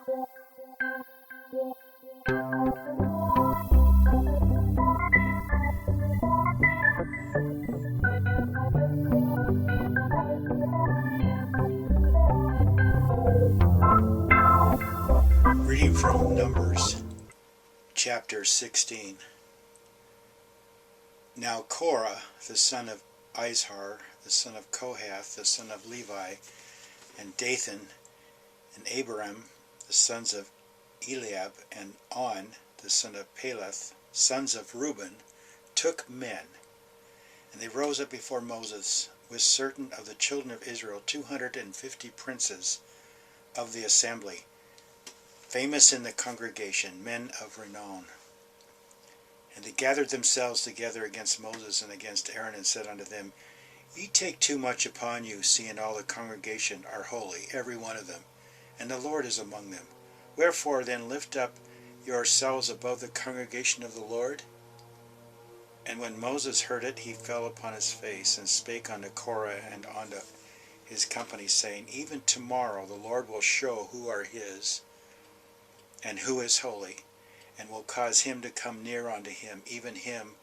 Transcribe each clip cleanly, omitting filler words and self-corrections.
Reading from Numbers, chapter 16. Now Korah, the son of Izhar, the son of Kohath, the son of Levi, and Dathan, and Abiram, the sons of Eliab, and On, the son of Peleth, sons of Reuben, took men, and they rose up before Moses with certain of the children of Israel, 250 princes of the assembly, famous in the congregation, men of renown. And they gathered themselves together against Moses and against Aaron, and said unto them, Ye take too much upon you, seeing all the congregation are holy, every one of them, and the Lord is among them. Wherefore then lift up yourselves above the congregation of the Lord? And when Moses heard it, he fell upon his face, and spake unto Korah and unto his company, saying, Even tomorrow the Lord will show who are his, and who is holy, and will cause him to come near unto him, even him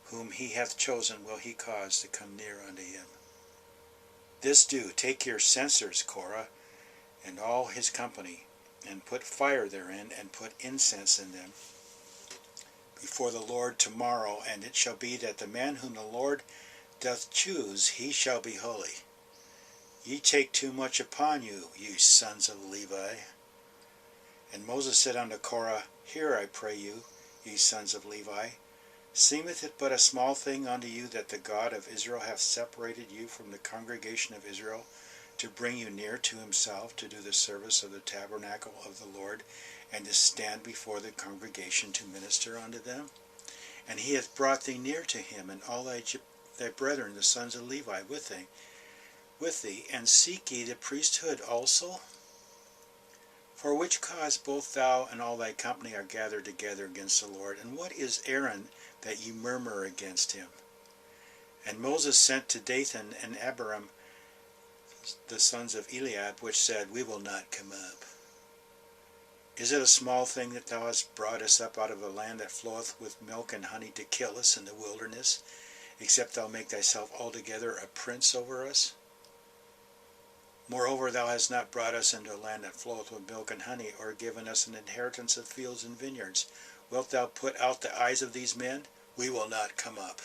whom he hath chosen will he cause to come near unto him. This do, take your censers, Korah, and all his company, and put fire therein, and put incense in them, before the Lord tomorrow, and it shall be that the man whom the Lord doth choose, he shall be holy. Ye take too much upon you, ye sons of Levi. And Moses said unto Korah, Hear, I pray you, ye sons of Levi, seemeth it but a small thing unto you that the God of Israel hath separated you from the congregation of Israel, to bring you near to himself, to do the service of the tabernacle of the Lord, and to stand before the congregation to minister unto them? And he hath brought thee near to him, and all thy brethren, the sons of Levi, with thee, and seek ye the priesthood also? For which cause both thou and all thy company are gathered together against the Lord. And what is Aaron, that ye murmur against him? And Moses sent to Dathan and Abiram, the sons of Eliab, which said, We will not come up. Is it a small thing that thou hast brought us up out of a land that floweth with milk and honey, to kill us in the wilderness, except thou make thyself altogether a prince over us? Moreover, thou hast not brought us into a land that floweth with milk and honey, or given us an inheritance of fields and vineyards. Wilt thou put out the eyes of these men? We will not come up.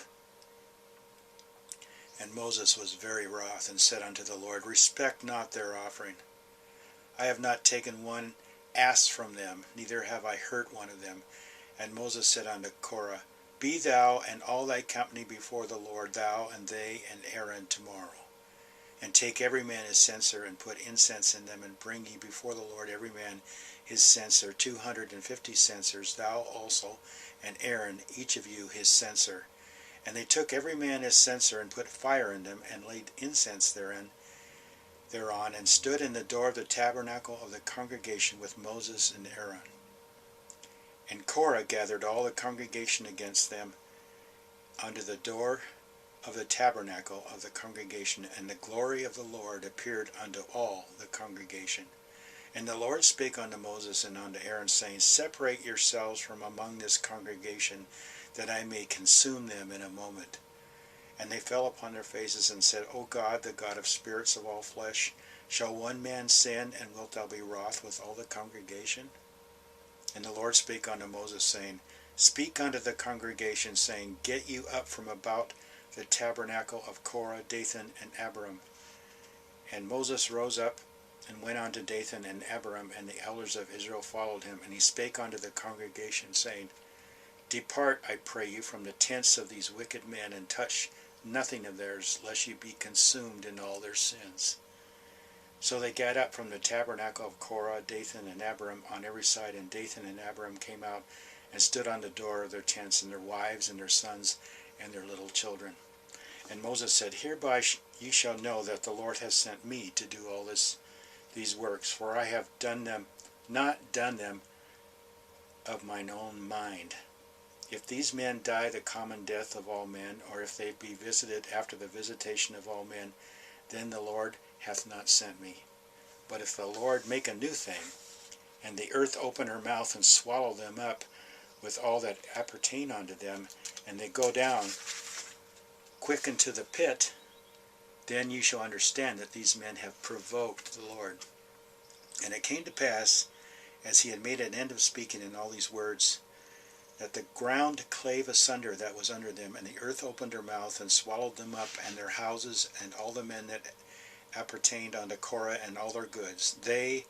And Moses was very wroth, and said unto the Lord, Respect not their offering. I have not taken one ass from them, neither have I hurt one of them. And Moses said unto Korah, Be thou and all thy company before the Lord, thou and they and Aaron tomorrow. And take every man his censer, and put incense in them, and bring ye before the Lord every man his censer, 250 censers, thou also, and Aaron, each of you his censer. And they took every man his censer, and put fire in them, and laid incense thereon, and stood in the door of the tabernacle of the congregation with Moses and Aaron. And Korah gathered all the congregation against them unto the door of the tabernacle of the congregation, and the glory of the Lord appeared unto all the congregation. And the Lord spake unto Moses and unto Aaron, saying, Separate yourselves from among this congregation, that I may consume them in a moment. And they fell upon their faces, and said, O God, the God of spirits of all flesh, shall one man sin, and wilt thou be wroth with all the congregation? And the Lord spake unto Moses, saying, Speak unto the congregation, saying, Get you up from about the tabernacle of Korah, Dathan, and Abiram. And Moses rose up, and went unto Dathan and Abiram, and the elders of Israel followed him. And he spake unto the congregation, saying, Depart, I pray you, from the tents of these wicked men, and touch nothing of theirs, lest ye be consumed in all their sins. So they gat up from the tabernacle of Korah, Dathan, and Abiram on every side, and Dathan and Abiram came out, and stood on the door of their tents, and their wives, and their sons, and their little children. And Moses said, Hereby ye shall know that the Lord hath sent me to do all these works, for I have not done them of mine own mind. If these men die the common death of all men, or if they be visited after the visitation of all men, then the Lord hath not sent me. But if the Lord make a new thing, And the earth opened her mouth and swallowed them up with all that appertain unto them, and they go down quick into the pit. Then you shall understand that these men have provoked the Lord. And it came to pass, as he had made an end of speaking in all these words, that the ground clave asunder that was under them, and the earth opened her mouth and swallowed them up, and their houses, and all the men that appertained unto Korah, and all their goods. They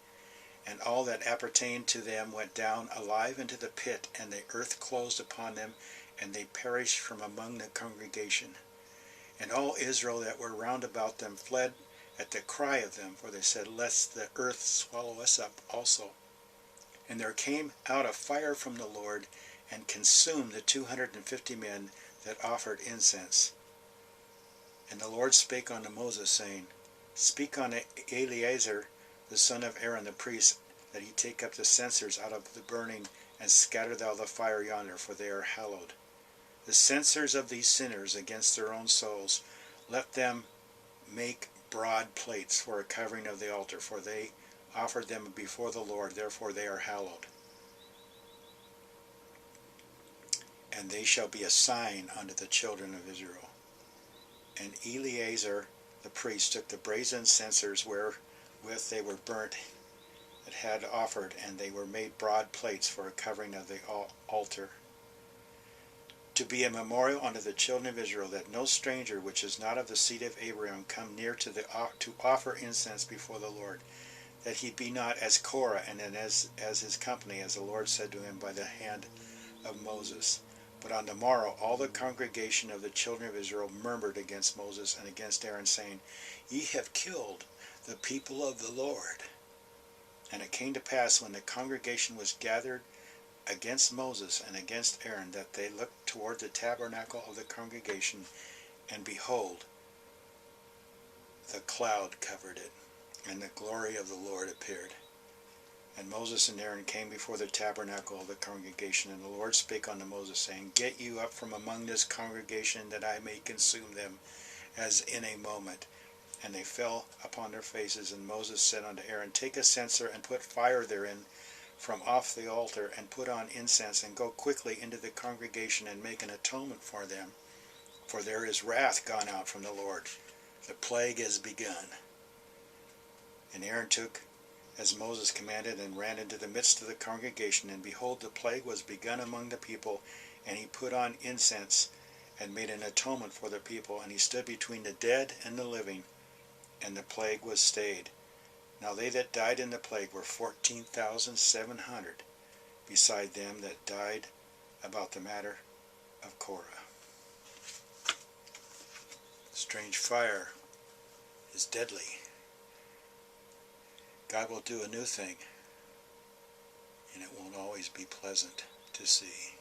and all that appertained to them went down alive into the pit, and the earth closed upon them, and they perished from among the congregation. And all Israel that were round about them fled at the cry of them, for they said, Lest the earth swallow us up also. And there came out a fire from the Lord, and consumed the 250 men that offered incense. And the Lord spake unto Moses, saying, Speak unto Eleazar the son of Aaron the priest, that he take up the censers out of the burning, and scatter thou the fire yonder, for they are hallowed. The censers of these sinners against their own souls, let them make broad plates for a covering of the altar, for they offered them before the Lord, therefore they are hallowed. And they shall be a sign unto the children of Israel. And Eleazar the priest took the brazen censers wherewith they were burnt that had offered, and they were made broad plates for a covering of the altar, to be a memorial unto the children of Israel, that no stranger which is not of the seed of Abraham come near to offer incense before the Lord, that he be not as Korah, and as his company, as the Lord said to him by the hand of Moses. But on the morrow all the congregation of the children of Israel murmured against Moses and against Aaron, saying, Ye have killed the people of the Lord. And it came to pass, when the congregation was gathered against Moses and against Aaron, that they looked toward the tabernacle of the congregation, and behold, the cloud covered it, and the glory of the Lord appeared. And Moses and Aaron came before the tabernacle of the congregation, and the Lord spake unto Moses, saying, Get you up from among this congregation, that I may consume them as in a moment. And they fell upon their faces. And Moses said unto Aaron, Take a censer, and put fire therein from off the altar, and put on incense, and go quickly into the congregation, and make an atonement for them. For there is wrath gone out from the Lord. The plague is begun. And Aaron took as Moses commanded, and ran into the midst of the congregation, and behold, the plague was begun among the people, and he put on incense, and made an atonement for the people, and he stood between the dead and the living, and the plague was stayed. Now they that died in the plague were 14,700, beside them that died about the matter of Korah. Strange fire is deadly. God will do a new thing, and it won't always be pleasant to see.